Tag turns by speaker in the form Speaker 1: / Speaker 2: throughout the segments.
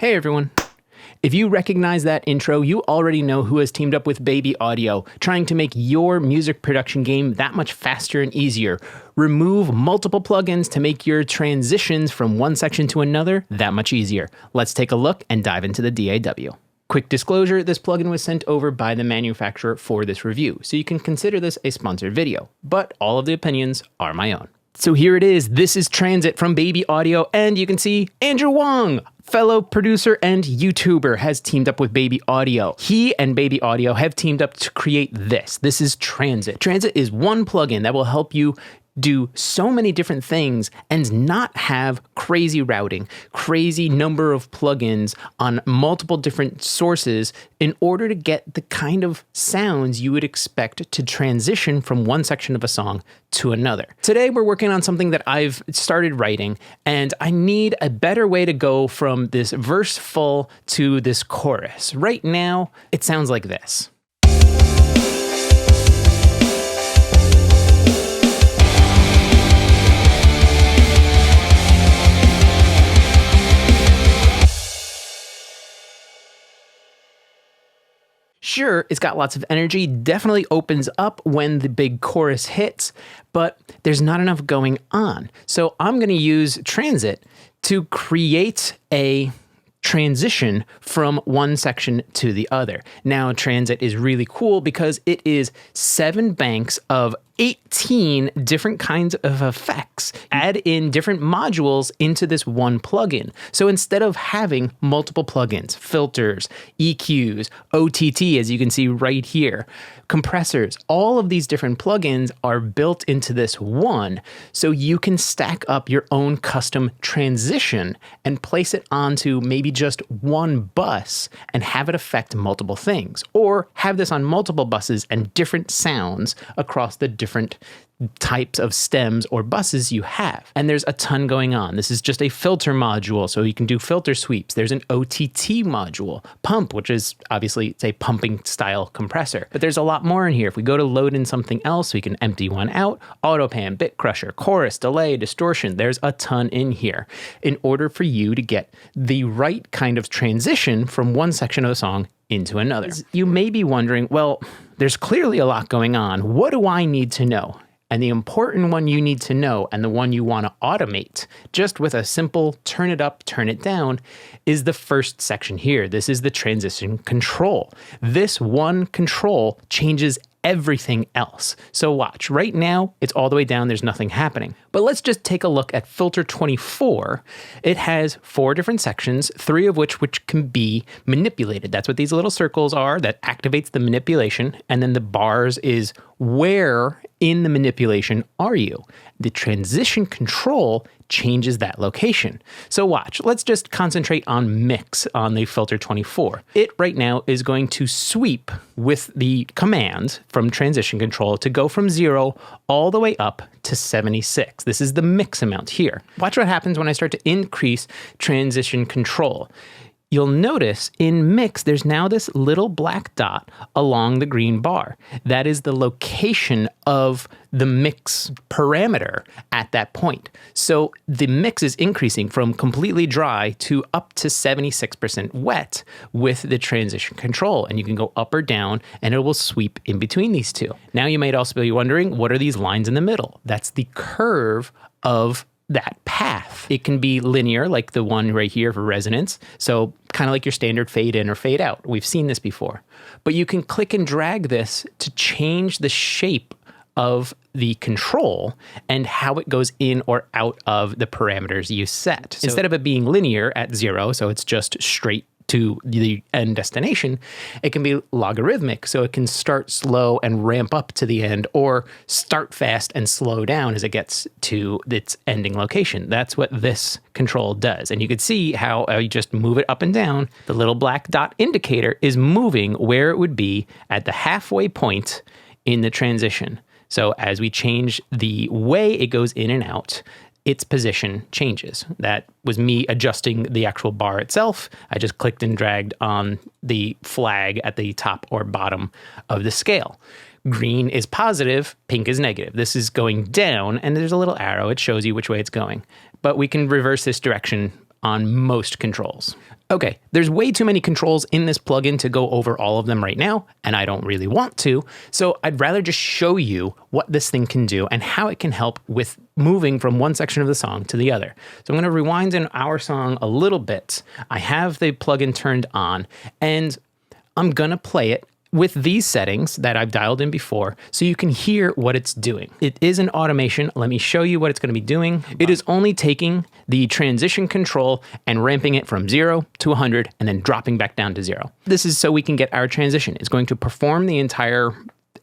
Speaker 1: Hey everyone. If you recognize that intro, you already know who has teamed up with Baby Audio, trying to make your music production game that much faster and easier. Remove multiple plugins to make your transitions from one section to another that much easier. Let's take a look and dive into the DAW. Quick disclosure, this plugin was sent over by the manufacturer for this review, so you can consider this a sponsored video, but all of the opinions are my own. So here it is. This is Transit from Baby Audio, and you can see Andrew Huang, fellow producer and YouTuber, has teamed up with Baby Audio. He and Baby Audio have teamed up to create this. This is Transit. Transit is one plugin that will help you do so many different things and not have crazy routing, crazy number of plugins on multiple different sources in order to get the kind of sounds you would expect to transition from one section of a song to another. Today, we're working on something that I've started writing, and I need a better way to go from this verse full to this chorus. Right now, it sounds like this. Sure, it's got lots of energy, definitely opens up when the big chorus hits, but there's not enough going on. So I'm going to use Transit to create a transition from one section to the other. Now, Transit is really cool because it is 7 banks of 18 different kinds of effects. Add in different modules into this one plugin. So instead of having multiple plugins, filters, EQs, OTT, as you can see right here, compressors, all of these different plugins are built into this one, so you can stack up your own custom transition and place it onto maybe just one bus and have it affect multiple things, or have this on multiple buses and different sounds across the different types of stems or buses you have. And there's a ton going on. This is just a filter module, so you can do filter sweeps. There's an OTT module, pump, which is obviously it's a pumping style compressor. But there's a lot more in here. If we go to load in something else, we can empty one out, auto pan, bit crusher, chorus, delay, distortion. There's a ton in here in order for you to get the right kind of transition from one section of a song into another. You may be wondering, well, there's clearly a lot going on. What do I need to know? And the important one you need to know, and the one you want to automate, just with a simple turn it up, turn it down, is the first section here. This is the transition control. This one control changes everything else. So watch, right now, it's all the way down, there's nothing happening. But let's just take a look at filter 24. It has 4 different sections, 3 of which can be manipulated. That's what these little circles are, that activates the manipulation. And then the bars is where in the manipulation are you? The transition control changes that location. So watch, let's just concentrate on mix on the filter 24. It right now is going to sweep with the command from transition control to go from 0 all the way up to 76. This is the mix amount here. Watch what happens when I start to increase transition control. You'll notice in mix, there's now this little black dot along the green bar. That is the location of the mix parameter at that point. So the mix is increasing from completely dry to up to 76% wet with the transition control. And you can go up or down and it will sweep in between these two. Now you might also be wondering, what are these lines in the middle? That's the curve of that path. It can be linear, like the one right here for resonance. So kind of like your standard fade in or fade out. We've seen this before. But you can click and drag this to change the shape of the control and how it goes in or out of the parameters you set. So instead of it being linear at 0, so it's just straight to the end destination, it can be logarithmic, so it can start slow and ramp up to the end, or start fast and slow down as it gets to its ending location. That's what this control does. And you can see how you just move it up and down. The little black dot indicator is moving where it would be at the halfway point in the transition. So as we change the way it goes in and out, its position changes. That was me adjusting the actual bar itself. I just clicked and dragged on the flag at the top or bottom of the scale. Green is positive, pink is negative. This is going down, and there's a little arrow. It shows you which way it's going. But we can reverse this direction on most controls. Okay, there's way too many controls in this plugin to go over all of them right now, and I don't really want to, so I'd rather just show you what this thing can do and how it can help with moving from one section of the song to the other. So I'm going to rewind in our song a little bit. I have the plugin turned on, and I'm going to play it with these settings that I've dialed in before so you can hear what it's doing. It is an automation. Let me show you what it's going to be doing. It is only taking the transition control and ramping it from 0 to 100 and then dropping back down to 0. This is so we can get our transition. It's going to perform the entire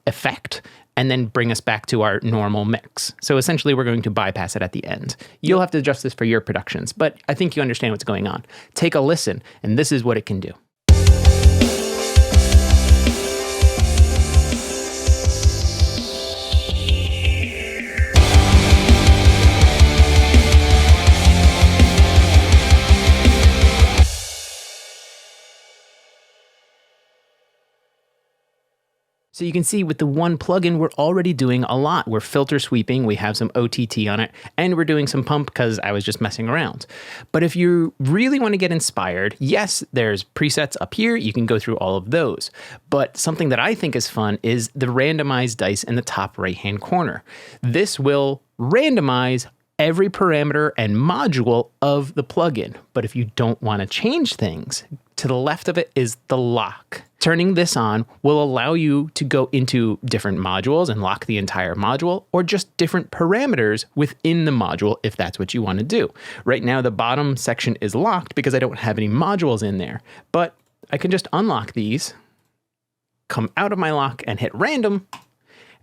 Speaker 1: effect and then bring us back to our normal mix. So essentially we're going to bypass it at the end. You'll have to adjust this for your productions, but I think you understand what's going on. Take a listen, and this is what it can do. So you can see with the one plugin, we're already doing a lot. We're filter sweeping, we have some OTT on it, and we're doing some pump because I was just messing around. But if you really want to get inspired, yes, there's presets up here. You can go through all of those. But something that I think is fun is the randomized dice in the top right-hand corner. This will randomize every parameter and module of the plugin. But if you don't want to change things, to the left of it is the lock. Turning this on will allow you to go into different modules and lock the entire module, or just different parameters within the module if that's what you want to do. Right now, the bottom section is locked because I don't have any modules in there, but I can just unlock these, come out of my lock and hit random,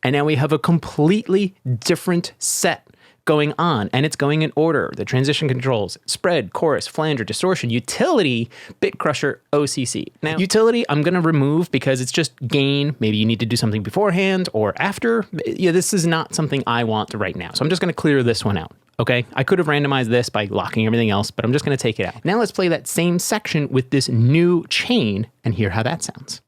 Speaker 1: and now we have a completely different set going on, and it's going in order. The transition controls, spread, chorus, flanger, distortion, utility, bit crusher, OCC. Now, utility I'm going to remove because it's just gain. Maybe you need to do something beforehand or after. Yeah, this is not something I want right now. So I'm just going to clear this one out. Okay, I could have randomized this by locking everything else, but I'm just going to take it out. Now let's play that same section with this new chain and hear how that sounds.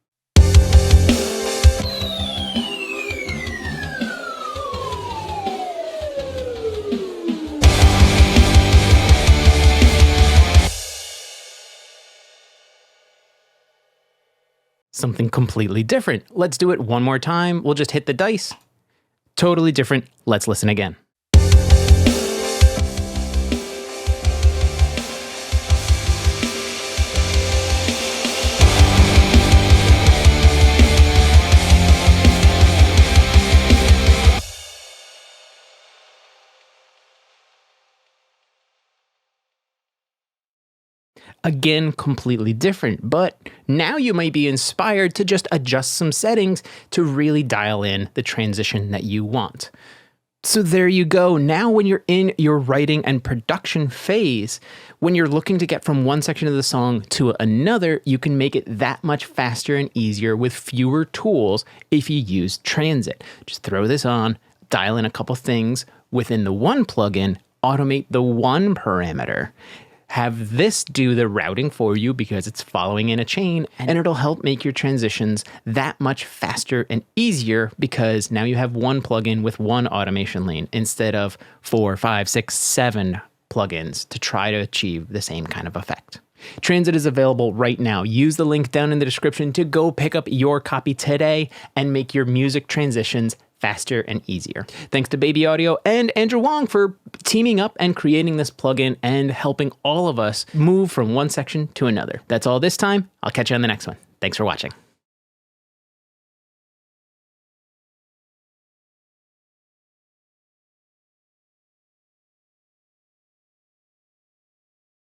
Speaker 1: Something completely different. Let's do it one more time. We'll just hit the dice. Totally different. Let's listen again. Again, completely different, but now you might be inspired to just adjust some settings to really dial in the transition that you want. So there you go. Now when you're in your writing and production phase, when you're looking to get from one section of the song to another, you can make it that much faster and easier with fewer tools if you use Transit. Just throw this on, dial in a couple things within the one plugin, automate the one parameter, have this do the routing for you because it's following in a chain, and it'll help make your transitions that much faster and easier because now you have one plugin with one automation lane instead of 4, 5, 6, 7 plugins to try to achieve the same kind of effect. Transit is available right now. Use the link down in the description to go pick up your copy today and make your music transitions faster and easier. Thanks to Baby Audio and Andrew Huang for teaming up and creating this plugin and helping all of us move from one section to another. That's all this time. I'll catch you on the next one. Thanks for watching.